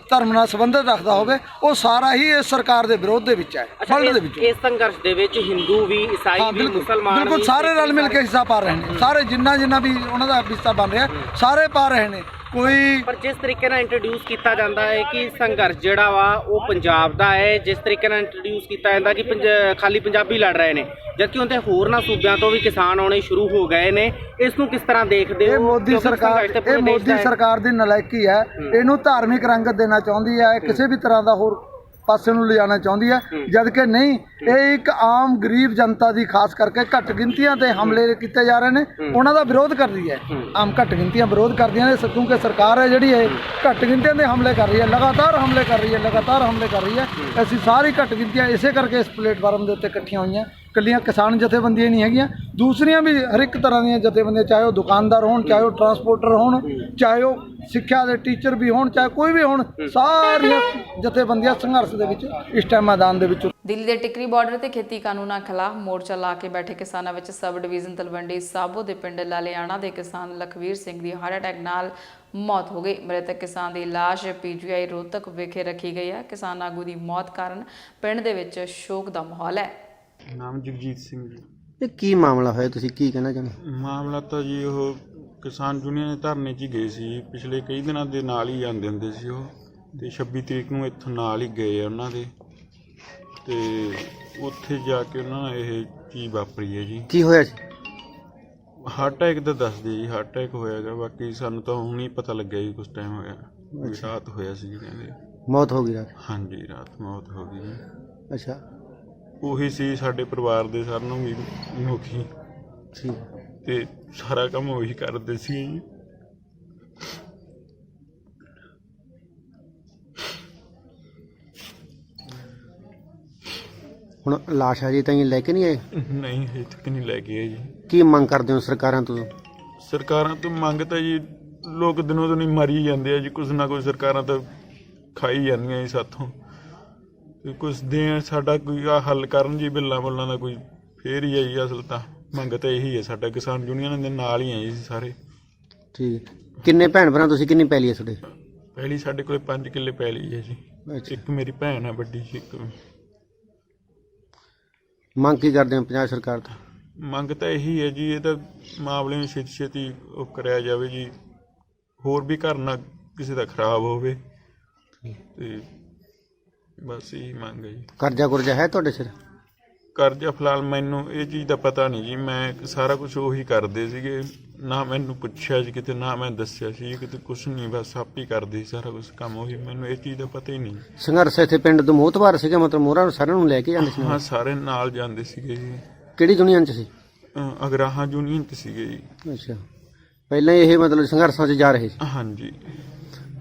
ਧਰਮ ਨਾਲ ਸੰਬੰਧਿਤ ਰੱਖਦਾ ਹੋਵੇ, ਉਹ ਸਾਰਾ ਹੀ ਇਸ ਸਰਕਾਰ ਦੇ ਵਿਰੋਧ ਦੇ ਵਿੱਚ ਹੈ, ਵਰਲਡ ਦੇ ਵਿੱਚ। ਇਸ ਸੰਘਰਸ਼ ਦੇ ਵਿੱਚ ਹਿੰਦੂ ਵੀ, ਈਸਾਈ ਵੀ, ਮੁਸਲਮਾਨ ਬਿਲਕੁਲ ਸਾਰੇ ਰਲ ਮਿਲ ਕੇ ਹਿੱਸਾ ਪਾ ਰਹੇ ਨੇ, ਸਾਰੇ ਜਿੰਨਾ ਵੀ ਉਹਨਾਂ ਦਾ ਹਿੱਸਾ ਬਣ ਰਿਹਾ ਸਾਰੇ ਪਾ ਰਹੇ ਨੇ। ਕੋਈ ਪਰ ਜਿਸ ਤਰੀਕੇ ਨਾਲ ਇੰਟਰੋਡਿਊਸ ਕੀਤਾ ਜਾਂਦਾ ਹੈ ਕਿ ਸੰਘਰਸ਼ ਜਿਹੜਾ ਵਾ ਉਹ ਪੰਜਾਬ ਦਾ ਹੈ, ਜਿਸ ਤਰੀਕੇ ਨਾਲ ਇੰਟਰੋਡਿਊਸ ਕੀਤਾ ਜਾਂਦਾ ਕਿ ਖਾਲੀ ਪੰਜਾਬੀ ਲੜ ਰਹੇ ਨੇ, ਜਦਕਿ ਉਹਦੇ ਹੋਰਨਾਂ ਸੂਬਿਆਂ ਤੋਂ ਵੀ ਕਿਸਾਨ ਆਉਣੇ ਸ਼ੁਰੂ ਹੋ ਗਏ ਨੇ, ਇਸ ਨੂੰ ਕਿਸ ਤਰ੍ਹਾਂ ਦੇਖਦੇ ਹੋ? ਇਹ ਮੋਦੀ ਸਰਕਾਰ ਦੀ ਨਲਾਇਕੀ ਹੈ, ਇਹਨੂੰ ਧਾਰਮਿਕ ਰੰਗਤ ਦੇਣਾ ਚਾਹੁੰਦੀ ਹੈ, ਕਿਸੇ ਵੀ ਤਰ੍ਹਾਂ ਦਾ ਹੋਰ ਪਾਸੇ ਨੂੰ ਲਿਜਾਣਾ ਚਾਹੁੰਦੀ ਹੈ, ਜਦ ਕਿ ਨਹੀਂ, ਇਹ ਇੱਕ ਆਮ ਗਰੀਬ ਜਨਤਾ ਦੀ, ਖਾਸ ਕਰਕੇ ਘੱਟ ਗਿਣਤੀਆਂ ਤੇ ਹਮਲੇ ਕੀਤੇ ਜਾ ਰਹੇ ਨੇ, ਉਹਨਾਂ ਦਾ ਵਿਰੋਧ ਕਰਦੀ ਹੈ। ਆਮ ਘੱਟ ਗਿਣਤੀਆਂ ਵਿਰੋਧ ਕਰਦੀਆਂ ਨੇ, ਕਿਉਂਕਿ ਸਰਕਾਰ ਹੈ ਜਿਹੜੀ ਇਹ ਘੱਟ ਗਿਣਤੀਆਂ ਦੇ ਹਮਲੇ ਕਰ ਰਹੀ ਹੈ, ਲਗਾਤਾਰ ਹਮਲੇ ਕਰ ਰਹੀ ਹੈ। ਅਸੀਂ ਸਾਰੀ ਘੱਟ ਗਿਣਤੀਆਂ ਇਸੇ ਕਰਕੇ ਇਸ ਪਲੇਟਫਾਰਮ ਦੇ ਉੱਤੇ ਇਕੱਠੀਆਂ ਹੋਈਆਂ, ਇਕੱਲੀਆਂ ਕਿਸਾਨ ਜਥੇਬੰਦੀਆਂ ਨਹੀਂ ਹੈਗੀਆਂ, ਦੂਸਰੀਆਂ ਵੀ ਹਰ ਇੱਕ ਤਰ੍ਹਾਂ ਦੀਆਂ ਜਥੇਬੰਦੀਆਂ, ਚਾਹੇ ਉਹ ਦੁਕਾਨਦਾਰ ਹੋਣ, ਚਾਹੇ ਉਹ ਟਰਾਂਸਪੋਰਟਰ ਹੋਣ, ਚਾਹੇ ਉਹ ਸਿੱਖਿਆ ਦੇ ਟੀਚਰ ਵੀ ਹੋਣ, ਚਾਹੇ ਕੋਈ ਵੀ ਹੋਣ, ਸਾਰੀਆਂ ਜਥੇਬੰਦੀਆਂ ਸੰਘਰਸ਼ ਦੇ ਵਿੱਚ ਇਸ ਟਾਈਮ ਮੈਦਾਨ ਦੇ ਵਿੱਚ। ਦਿੱਲੀ ਦੇ ਟਿਕਰੀ ਬਾਰਡਰ ਤੇ ਖੇਤੀ ਕਾਨੂੰਨਾਂ ਖਿਲਾਫ ਮੋਰਚਾ ਲਾ ਕੇ ਬੈਠੇ ਕਿਸਾਨਾਂ ਵਿੱਚ ਸਬ ਡਿਵੀਜ਼ਨ ਤਲਵੰਡੀ ਸਾਬੋ ਦੇ ਪਿੰਡ ਲਾਲਿਆਣਾ ਦੇ ਕਿਸਾਨ ਲਖਵੀਰ ਸਿੰਘ ਦੀ ਹਾਰਟ ਅਟੈਕ ਨਾਲ ਮੌਤ ਹੋ ਗਈ। ਮ੍ਰਿਤਕ ਕਿਸਾਨ ਦੀ ਲਾਸ਼ PGI ਰੋਹਤਕ ਵਿਖੇ ਰੱਖੀ ਗਈ ਹੈ। ਕਿਸਾਨ ਆਗੂ ਦੀ ਮੌਤ ਕਾਰਨ ਪਿੰਡ ਦੇ ਵਿੱਚ ਸ਼ੋਕ ਦਾ ਮਾਹੌਲ ਹੈ। ਨਾਮ ਜਗਜੀਤ ਸਿੰਘ ਜੀ। ਇਹ ਕੀ ਮਾਮਲਾ ਹੋਇਆ, ਤੁਸੀਂ ਕੀ ਕਹਿਣਾ ਚਾਹੁੰਦੇ? ਮਾਮਲਾ ਤਾਂ ਜੀ ਉਹ ਕਿਸਾਨ ਯੂਨੀਅਨ ਦੇ ਧਰਨੇ 'ਚ ਹੀ ਗਏ ਸੀ, ਪਿਛਲੇ ਕਈ ਦਿਨਾਂ ਦੇ ਨਾਲ ਹੀ ਜਾਂਦੇ ਹੁੰਦੇ ਸੀ ਉਹ, ਤੇ 26 ਤਰੀਕ ਨੂੰ ਇੱਥੋਂ ਨਾਲ ਹੀ ਗਏ ਉਹਨਾਂ ਦੇ, ਤੇ ਉੱਥੇ ਜਾ ਕੇ ਉਹਨਾਂ ਨਾਲ ਇਹ ਚੀਜ਼ ਵਾਪਰੀ ਹੈ ਜੀ। ਕੀ ਹੋਇਆ ਸੀ? ਹਾਰਟ ਅਟੈਕ ਦਾ ਦੱਸਦੇ ਜੀ, ਹਾਰਟ ਅਟੈਕ ਹੋਇਆਗਾ, ਬਾਕੀ ਸਾਨੂੰ ਤਾਂ ਹੁਣ ਹੀ ਪਤਾ ਲੱਗਿਆ ਜੀ, ਕੁਛ ਟਾਈਮ ਹੋਇਆ, ਰਾਤ ਹੋਇਆ ਸੀ ਜੀ ਕਹਿੰਦੇ। ਮੌਤ ਹੋ ਗਈ ਰਾਤ? ਹਾਂਜੀ, ਰਾਤ ਮੌਤ ਹੋ ਗਈ ਜੀ। ਅੱਛਾ, ਉਹੀ ਸੀ ਸਾਡੇ ਪਰਿਵਾਰ ਦੇ ਸਾਰਿਆਂ ਨੂੰ ਵੀ ਮੁਖੀ, ਠੀਕ, ਤੇ ਸਾਰਾ ਕੰਮ ਉਹੀ ਕਰਦੇ ਸੀ ਜੀ। ਹੁਣ ਲਾਸ਼ ਹਜੇ ਤਾਈਂ ਲੈ ਕੇ ਨਹੀਂ ਆਏ? ਨਹੀਂ, ਹਜੇ ਤੱਕ ਨਹੀਂ ਲੈ ਕੇ ਆਏ ਜੀ। ਕੀ ਮੰਗ ਕਰਦੇ ਹੋ ਸਰਕਾਰਾਂ ਤੋਂ? ਸਰਕਾਰਾਂ ਤੋਂ ਮੰਗ ਤਾਂ ਜੀ, ਲੋਕ ਦਿਨੋਂ ਦਿਨ ਮਰੀ ਜਾਂਦੇ ਆ ਜੀ, ਕੁਛ ਨਾ ਕੁਛ ਸਰਕਾਰਾਂ ਤਾਂ ਖਾਈ ਜਾਂਦੀਆਂ ਜੀ ਸਾਥੋਂ, ਤੇ ਕੁਛ ਦੇਣ, ਸਾਡਾ ਕੋਈ ਆ ਹੱਲ ਕਰਨ ਜੀ, ਬਿੱਲਾਂ ਬੁੱਲਾਂ ਦਾ ਕੋਈ, ਫੇਰ ਹੀ ਆ ਜੀ। ਅਸਲ ਤਾਂ ਮੰਗ ਤਾਂ ਇਹੀ ਹੈ, ਸਾਡਾ ਕਿਸਾਨ ਯੂਨੀਅਨ ਦੇ ਨਾਲ ਹੀ ਆ ਜੀ ਸਾਰੇ। ਠੀਕ, ਕਿੰਨੇ ਭੈਣ ਭਰਾ ਤੁਸੀਂ, ਕਿੰਨੀ ਪੈਲੀ ਹੈ ਤੁਹਾਡੇ? ਪਹਿਲੀ ਸਾਡੇ ਕੋਲ 5 ਕਿੱਲੇ ਪੈਲੀ ਹੈ ਜੀ। ਅੱਛਾ, ਇੱਕ ਮੇਰੀ ਭੈਣ ਹੈ ਵੱਡੀ ਜੀ। ਇੱਕ ਮੰਗ ਕੀ ਕਰਦੇ ਹੋ ਪੰਜਾਬ ਸਰਕਾਰ ਤੋਂ? ਮੰਗ ਤਾਂ ਇਹੀ ਹੈ ਜੀ, ਇਹ ਤਾਂ ਮਾਮਲੇ ਨੂੰ ਛੇਤੀ ਛੇਤੀ ਉਹ ਕਰਿਆ ਜਾਵੇ ਜੀ, ਹੋਰ ਵੀ ਘਰ ਨਾ ਕਿਸੇ ਦਾ ਖਰਾਬ ਹੋਵੇ, ਤੇ ਬਸ ਇਹੀ ਮੰਗ ਹੈ ਜੀ। ਕਰਜ਼ਾ ਕੁਰਜ਼ਾ ਹੈ ਤੁਹਾਡੇ ਸਿਰ? ਕਰਜ਼ਾ ਫਿਲਹਾਲ ਮੈਨੂੰ ਇਹ ਚੀਜ਼ ਦਾ ਪਤਾ ਨਹੀਂ ਜੀ, ਮੈਂ ਸਾਰਾ ਕੁਝ ਉਹੀ ਕਰਦੇ ਸੀਗੇ, ਨਾ ਮੈਨੂੰ ਪੁੱਛਿਆ ਜੀ ਕਿਤੇ, ਨਾ ਮੈਂ ਦੱਸਿਆ ਸੀ ਕਿਤੇ, ਕੁਛ ਨਹੀਂ, ਬਸ ਆਪ ਹੀ ਕਰਦੇ ਸੀ ਸਾਰਾ ਕੁਝ ਕੰਮ ਉਹੀ, ਮੈਨੂੰ ਇਹ ਚੀਜ਼ ਦਾ ਪਤਾ ਹੀ ਨਹੀਂ। ਸੰਘਰਸ਼ ਇੱਥੇ ਪਿੰਡ ਤੋਂ ਮੋਹਤਵਾਰ ਸੀਗੇ, ਮਤਲਬ ਮੋਹਰਾਂ ਸਾਰਿਆਂ ਨੂੰ ਲੈ ਕੇ ਜਾਂਦੇ ਸੀ? ਹਾਂ, ਸਾਰੇ ਨਾਲ ਜਾਂਦੇ ਸੀਗੇ ਜੀ। ਕਿਹੜੀ ਯੂਨੀਅਨ 'ਚ ਸੀ? ਅਗਰਾਹਾਂ ਯੂਨੀਅਨ 'ਚ ਸੀਗੇ ਜੀ। ਅੱਛਾ, ਪਹਿਲਾਂ ਇਹ ਮਤਲਬ ਸੰਘਰਸ਼ਾਂ 'ਚ ਜਾ ਰਹੇ ਸੀ? ਹਾਂਜੀ।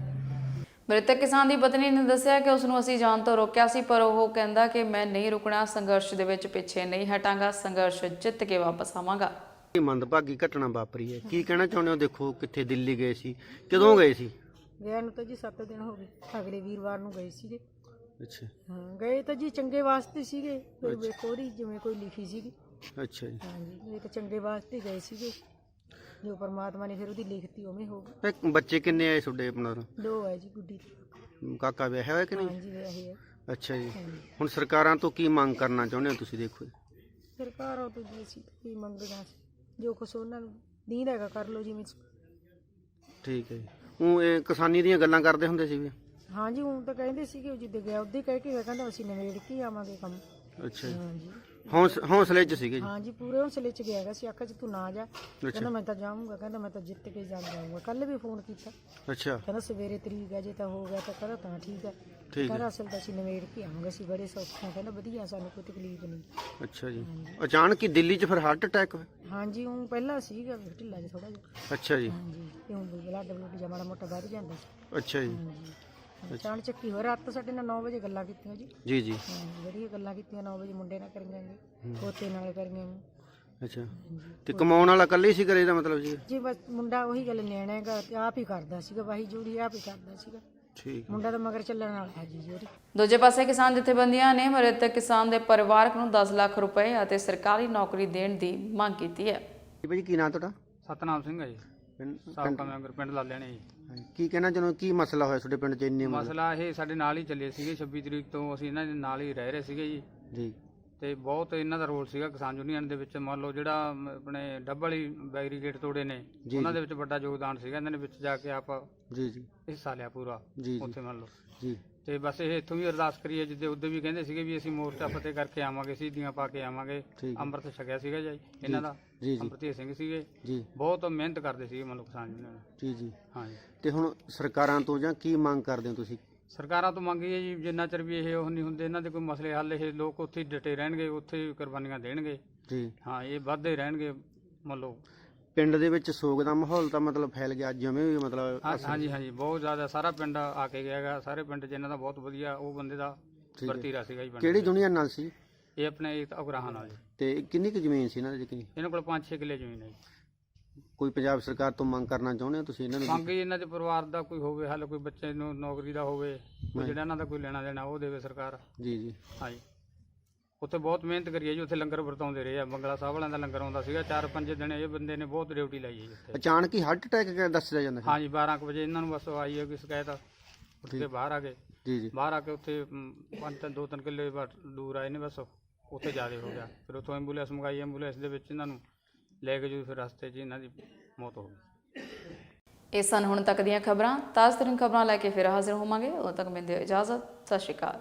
ਮ੍ਰਿਤਕ ਕਿਸਾਨ ਦੀ ਪਤਨੀ ਨੇ ਦੱਸਿਆ ਕਿ ਉਸ ਨੂੰ ਅਸੀਂ ਜਾਣ ਤੋਂ ਰੋਕਿਆ ਸੀ, ਪਰ ਉਹ ਕਹਿੰਦਾ ਕਿ ਮੈਂ ਨਹੀਂ ਰੁਕਣਾ, ਸੰਘਰਸ਼ ਦੇ ਵਿੱਚ ਪਿੱਛੇ ਨਹੀਂ ਹਟਾਂਗਾ, ਸੰਘਰਸ਼ ਜਿੱਤ ਕੇ ਵਾਪਸ ਆਵਾਂਗਾ। ਇਹ ਮੰਦਭਾਗੀ ਘਟਨਾ ਵਾਪਰੀ ਹੈ, ਕੀ ਕਹਿਣਾ ਚਾਹੁੰਦੇ ਹੋ? ਦੇਖੋ ਕਿੱਥੇ ਦਿੱਲੀ ਗਏ ਸੀ, ਕਦੋਂ ਗਏ ਸੀ? ਗਿਆ ਨੂੰ ਤਾਂ ਜੀ 7 ਦਿਨ ਹੋ ਗਏ, ਅਗਲੇ ਵੀਰਵਾਰ ਨੂੰ ਗਏ ਸੀਗੇ। ਅੱਛਾ ਹਾਂ ਗਏ ਤਾਂ ਜੀ ਚੰਗੇ ਵਾਸਤੇ ਸੀਗੇ, ਕੋਈ ਬੇਕੋਰੀ ਜਿਵੇਂ ਕੋਈ ਲਿਖੀ ਸੀਗੀ। ਅੱਛਾ ਜੀ। ਹਾਂਜੀ ਇਹ ਤਾਂ ਚੰਗੇ ਵਾਸਤੇ ਗਏ ਸੀਗੇ, ਜੋ ਪਰਮਾਤਮਾ ਨੇ ਫਿਰ ਉਹਦੀ ਲਿਖਤੀ ਉਵੇਂ ਹੋ ਗਈ। ਇਹ ਬੱਚੇ ਕਿੰਨੇ ਆਏ ਤੁਹਾਡੇ ਆਪਣਾ 2 ਹੈ ਜੀ ਗੁੱਡੀ ਦੀ। ਕਾਕਾ ਵਿਆਹਿਆ ਹੋਇਆ ਕਿ ਨਹੀਂ? ਹਾਂਜੀ ਵਿਆਹੇ ਹੈ। ਅੱਛਾ ਜੀ। ਹਾਂਜੀ ਹੁਣ ਸਰਕਾਰਾਂ ਤੋਂ ਕੀ ਮੰਗ ਕਰਨਾ ਚਾਹੁੰਦੇ ਹੋ ਤੁਸੀਂ? ਦੇਖੋ ਜੀ। ਸਰਕਾਰਾਂ ਤੋਂ ਜੀ ਅਸੀਂ ਕੀ ਮੰਗਦੇ, ਜੋ ਕੁਛ ਉਹਨਾਂ ਨੂੰ ਦੀਂਦਾ ਹੈਗਾ ਕਰ ਲਓ ਜਿਵੇਂ। ਠੀਕ ਹੈ ਜੀ। ਉਹ ਇਹ ਕਿਸਾਨੀ ਦੀਆਂ ਗੱਲਾਂ ਕਰਦੇ ਹੁੰਦੇ ਸੀ ਵੀ? ਹਾਂਜੀ ਹੁਣ ਤਾਂ ਕਹਿੰਦੇ ਸੀਗੇ, ਉਹ ਜਿੱਦੇ ਗਿਆ ਉੱਦੇ ਕਹਿ ਕੇ ਗਿਆ, ਕਹਿੰਦਾ ਅਸੀਂ ਨਿਬੇੜ ਕੇ ਆਵਾਂਗੇ ਕੰਮ। ਅੱਛਾ ਜੀ। ਹਾਂਜੀ ਹੌਸਲੇ 'ਚ ਸੀਗੇ ਜੀ? ਹਾਂਜੀ ਪੂਰੇ ਹੌਸਲੇ 'ਚ ਗਿਆ ਹੈਗਾ ਸੀ। ਆਖਿਆ 'ਚ ਤੂੰ ਨਾ ਜਾ, ਕਹਿੰਦਾ ਮੈਂ ਤਾਂ ਜਾਊਂਗਾ, ਕਹਿੰਦਾ ਮੈਂ ਤਾਂ ਜਿੱਤ ਕੇ ਜਾਊਂਗਾ। ਕੱਲ ਵੀ ਫੋਨ ਕੀਤਾ, ਅੱਛਾ। ਕਹਿੰਦਾ ਸਵੇਰੇ ਤਰੀਕ ਹੈ, ਜੇ ਤਾਂ ਹੋ ਗਿਆ ਤਾਂ ਕਹਿੰਦਾ ਤਾਂ ਠੀਕ ਹੈ, ਠੀਕ ਕਹਿੰਦਾ ਅਸਲ ਤਾਂ ਅਸੀਂ ਨਿਬੇੜ ਕੇ ਆਵਾਂਗੇ, ਅਸੀਂ ਬੜੇ ਸੌਖੇ ਹਾਂ, ਕਹਿੰਦਾ ਵਧੀਆ, ਸਾਨੂੰ ਕੋਈ ਤਕਲੀਫ ਨਹੀਂ। ਅੱਛਾ ਜੀ। ਅਚਾਨਕ ਹੀ ਦਿੱਲੀ 'ਚ ਫਿਰ ਹਾਰਟ ਅਟੈਕ ਹੋਇਆ? ਹਾਂਜੀ ਹੁਣ ਪਹਿਲਾਂ ਸੀਗਾ ਢਿੱਲਾ ਜਿਹਾ ਥੋੜਾ ਜਿਹਾ। ਅੱਛਾ ਜੀ। ਹਾਂਜੀ ਤੇ ਹੁਣ ਬਲੱਡ ਜਿਹਾ ਮਾੜਾ ਮੋਟਾ ਵੱਧ ਜਾਂਦਾ ਸੀ। ਅੱਛਾ ਜੀ। ਹਾਂਜੀ ਅਚਾਨਕ ਚੱਕੀ ਹੋਇਆ। ਰਾਤ ਸਾਡੇ ਨਾਲ 9 ਵਜੇ ਗੱਲਾਂ ਕੀਤੀਆਂ ਜੀ। ਜੀ ਜੀ। ਹਾਂਜੀ ਵਧੀਆ ਗੱਲਾਂ ਕੀਤੀਆਂ। 9 ਵਜੇ ਮੁੰਡੇ ਨਾਲ ਕਰੀਆਂ ਜੀ, ਪੋਤੇ ਨਾਲ ਕਰੀਆਂ ਜੀ। ਅੱਛਾ ਤੇ ਕਮਾਉਣ ਵਾਲਾ ਇਕੱਲੇ ਹੀ ਸੀ ਘਰੇ ਦਾ ਮਤਲਬ ਜੀ? ਜੀ ਬਸ ਮੁੰਡਾ ਉਹੀ ਗੱਲ ਨਿਆਣਾ ਹੈਗਾ ਤੇ ਆਪ ਹੀ ਕਰਦਾ ਸੀਗਾ, ਵਾਹੀ ਜੂੜੀ ਆਪ ਹੀ ਕਰਦਾ ਸੀਗਾ। ਠੀਕ। ਮੁੰਡਾ ਤਾਂ ਮਗਰ ਚੱਲਣ ਵਾਲਾ ਹੈ ਜੀ ਉਹਦੀ। ਦੂਜੇ ਪਾਸੇ ਕਿਸਾਨ ਜਥੇਬੰਦੀਆਂ ਨੇ ਮ੍ਰਿਤਕ ਕਿਸਾਨ ਦੇ ਪਰਿਵਾਰਕ ਨੂੰ 10 ਲੱਖ ਰੁਪਏ ਅਤੇ ਸਰਕਾਰੀ ਨੌਕਰੀ ਦੇਣ ਦੀ ਮੰਗ ਕੀਤੀ ਹੈ। ਭਾਈ ਕੀ ਨਾਂ ਤੁਹਾਡਾ? ਸਤਨਾਮ ਸਿੰਘ ਹੈ ਜੀ, ਸਾਬਕਾ ਮੈਂਬਰ ਪਿੰਡ ਲਾਲਿਆਣੇ ਜੀ। ਕੀ ਕਹਿਣਾ ਚਾਹੁੰਦੇ ਹੋ? ਕੀ ਮਸਲਾ ਹੋਇਆ ਤੁਹਾਡੇ ਪਿੰਡ 'ਚ ਇੰਨੇ ਮਸਲਾ ਇਹ ਸਾਡੇ ਨਾਲ ਹੀ ਚੱਲੇ ਸੀਗੇ, 26 ਤਰੀਕ ਤੋਂ ਅਸੀਂ ਇਹਨਾਂ ਦੇ ਨਾਲ ਹੀ ਰਹਿ ਰਹੇ ਸੀਗੇ ਜੀ। ਜੀ। ਤੇ ਬਹੁਤ ਇਹਨਾਂ ਦਾ ਰੋਲ ਸੀਗਾ ਕਿਸਾਨ ਯੂਨੀਅਨ ਦੇ ਵਿੱਚ। ਮੰਨ ਲਓ ਜਿਹੜਾ ਆਪਣੇ ਡੱਬ ਵਾਲੀ ਬੈਰੀਕੇਡ ਤੋੜੇ ਨੇ, ਉਹਨਾਂ ਦੇ ਵਿੱਚ ਵੱਡਾ ਯੋਗਦਾਨ ਸੀਗਾ ਇਹਨਾਂ ਨੇ, ਵਿੱਚ ਜਾ ਕੇ ਆਪ ਜੀ ਜੀ ਹਿੱਸਾ ਲਿਆ ਪੂਰਾ ਜੀ ਉੱਥੇ ਮੰਨ ਲਓ ਜੀ। ਤੇ ਬਸ ਇਹ ਇੱਥੋਂ ਵੀ ਅਰਦਾਸ ਕਰੀਏ, ਜਿੱਦੇ ਉੱਦੇ ਵੀ ਕਹਿੰਦੇ ਸੀਗੇ ਵੀ ਅਸੀਂ ਮੋਰਚਾ ਫਤਿਹ ਕਰਕੇ ਆਵਾਂਗੇ, ਸ਼ਹੀਦੀਆਂ ਪਾ ਕੇ ਆਵਾਂਗੇ। ਅੰਮ੍ਰਿਤ ਛਕਿਆ ਸੀਗਾ ਜੀ ਇਹਨਾਂ ਦਾ, ਅੰਮ੍ਰਿਤੀਏ ਸਿੰਘ ਸੀਗੇ ਜੀ। ਬਹੁਤ ਮਿਹਨਤ ਕਰਦੇ ਸੀਗੇ ਮੰਨ ਲਓ ਕਿਸਾਨ ਯੂਨੀਅਨ। ਜੀ ਜੀ। ਹਾਂਜੀ ਤੇ ਹੁਣ ਸਰਕਾਰਾਂ ਤੋਂ ਜਾਂ ਕੀ ਮੰਗ ਕਰਦੇ ਹੋ ਤੁਸੀਂ? ਸਰਕਾਰਾਂ ਤੋਂ ਮੰਗੀਏ ਜੀ, ਜਿੰਨਾ ਚਿਰ ਵੀ ਇਹ ਉਹ ਨਹੀਂ ਹੁੰਦੇ ਇਹਨਾਂ ਦੇ ਕੋਈ ਮਸਲੇ ਹੱਲ, ਇਹ ਲੋਕ ਉੱਥੇ ਹੀ ਡਟੇ ਰਹਿਣਗੇ, ਉੱਥੇ ਹੀ ਕੁਰਬਾਨੀਆਂ ਦੇਣਗੇ ਜੀ। ਹਾਂ ਇਹ ਵੱਧਦੇ ਰਹਿਣਗੇ ਮੰਨ ਲਓ। ਪਿੰਡ ਦੇ ਵਿੱਚ ਸੋਗ ਦਾ ਮਾਹੌਲ ਤਾਂ ਮਤਲਬ ਫੈਲ ਗਿਆ ਜਿਵੇਂ ਵੀ ਮਤਲਬ? ਹਾਂਜੀ ਹਾਂਜੀ ਬਹੁਤ ਜ਼ਿਆਦਾ, ਸਾਰਾ ਪਿੰਡ ਆ ਕੇ ਗਿਆ ਹੈਗਾ। ਸਾਰੇ ਪਿੰਡ 'ਚ ਇਹਨਾਂ ਦਾ ਬਹੁਤ ਵਧੀਆ ਉਹ ਬੰਦੇ ਦਾ ਵਰਤੀਰਾ ਸੀਗਾ ਜੀ। ਕਿਹੜੀ ਦੁਨੀਆ ਨਾਲ ਸੀ ਇਹ ਆਪਣੇ ਉਗਰਾਹਾਂ ਨਾਲ ਜੀ। ਤੇ ਕਿੰਨੀ ਕੁ ਜ਼ਮੀਨ ਸੀ ਇਹਨਾਂ ਦੀ? ਕਿੰਨੀ? ਇਹਨਾਂ ਕੋਲ 5-6 ਕਿੱਲੇ ਜ਼ਮੀਨ ਹੈ ਜੀ। ਕੋਈ ਪੰਜਾਬ ਸਰਕਾਰ ਤੋਂ ਮੰਗ ਕਰਨਾ ਚਾਹੁੰਦੇ ਹੋ ਤੁਸੀਂ ਇਹਨਾਂ ਨੂੰ? ਮੰਗ ਇਹਨਾਂ ਦੇ ਪਰਿਵਾਰ ਦਾ ਕੋਈ ਹੋਵੇ ਹੱਲ, ਕੋਈ ਬੱਚੇ ਨੂੰ ਨੌਕਰੀ ਦਾ ਹੋਵੇ, ਕੋਈ ਜਿਹੜਾ ਇਹਨਾਂ ਦਾ ਕੋਈ ਲੈਣਾ ਦੇਣਾ ਉਹ ਦੇਵੇ ਸਰਕਾਰ। ਜੀ ਜੀ। ਹਾਂਜੀ ਉੱਥੇ ਬਹੁਤ ਮਿਹਨਤ ਕਰੀ ਹੈ ਜੀ, ਉੱਥੇ ਲੰਗਰ ਵਰਤਾਉਂਦੇ ਰਹੇ ਆ। ਬੰਗਲਾ ਸਾਹਿਬ ਵਾਲਿਆਂ ਦਾ ਲੰਗਰ ਆਉਂਦਾ ਸੀਗਾ 4-5 ਦਿਨ, ਇਹ ਬੰਦੇ ਨੇ ਬਹੁਤ ਡਿਊਟੀ ਲਾਈ ਹੈ ਜੀ ਉੱਥੇ। ਅਚਾਨਕ ਹੀ ਹਾਰਟ ਅਟੈਕ ਦੱਸਿਆ ਜਾਂਦਾ ਸੀ? ਹਾਂਜੀ 12 ਵਜੇ ਇਹਨਾਂ ਨੂੰ ਬਸ ਆਈ ਹੈ ਕੋਈ ਸ਼ਿਕਾਇਤ, ਉੱਠ ਕੇ ਬਾਹਰ ਆ ਗਏ। ਜੀ ਜੀ। ਬਾਹਰ ਆ ਕੇ ਉੱਥੇ 2-3 ਕਿੱਲੇ ਦੂਰ ਆਏ ਨੇ, ਬਸ ਉੱਥੇ ਜ਼ਿਆਦਾ ਹੋ ਗਿਆ। ਫਿਰ ਉੱਥੋਂ ਐਂਬੂਲੈਂਸ ਮੰਗਾਈ, ਐਂਬੂਲੈਂਸ ਦੇ ਵਿੱਚ ਇਹਨਾਂ ਨੂੰ ਲੈ ਕੇ ਜੋ ਫਿਰ ਰਸਤੇ 'ਚ ਇਹਨਾਂ ਦੀ ਮੌਤ ਹੋ ਗਈ। ਇਹ ਸਨ ਹੁਣ ਤੱਕ ਦੀਆਂ ਖਬਰਾਂ। ਤਾਜ਼ਾ ਤਰੀਨ ਖਬਰਾਂ ਲੈ ਕੇ ਫਿਰ ਹਾਜ਼ਰ ਹੋਵਾਂਗੇ। ਉਦੋਂ ਤੱਕ ਮੈਨੂੰ ਦਿਓ ਇਜਾਜ਼ਤ। ਸਤਿ ਸ਼੍ਰੀ ਅਕਾਲ।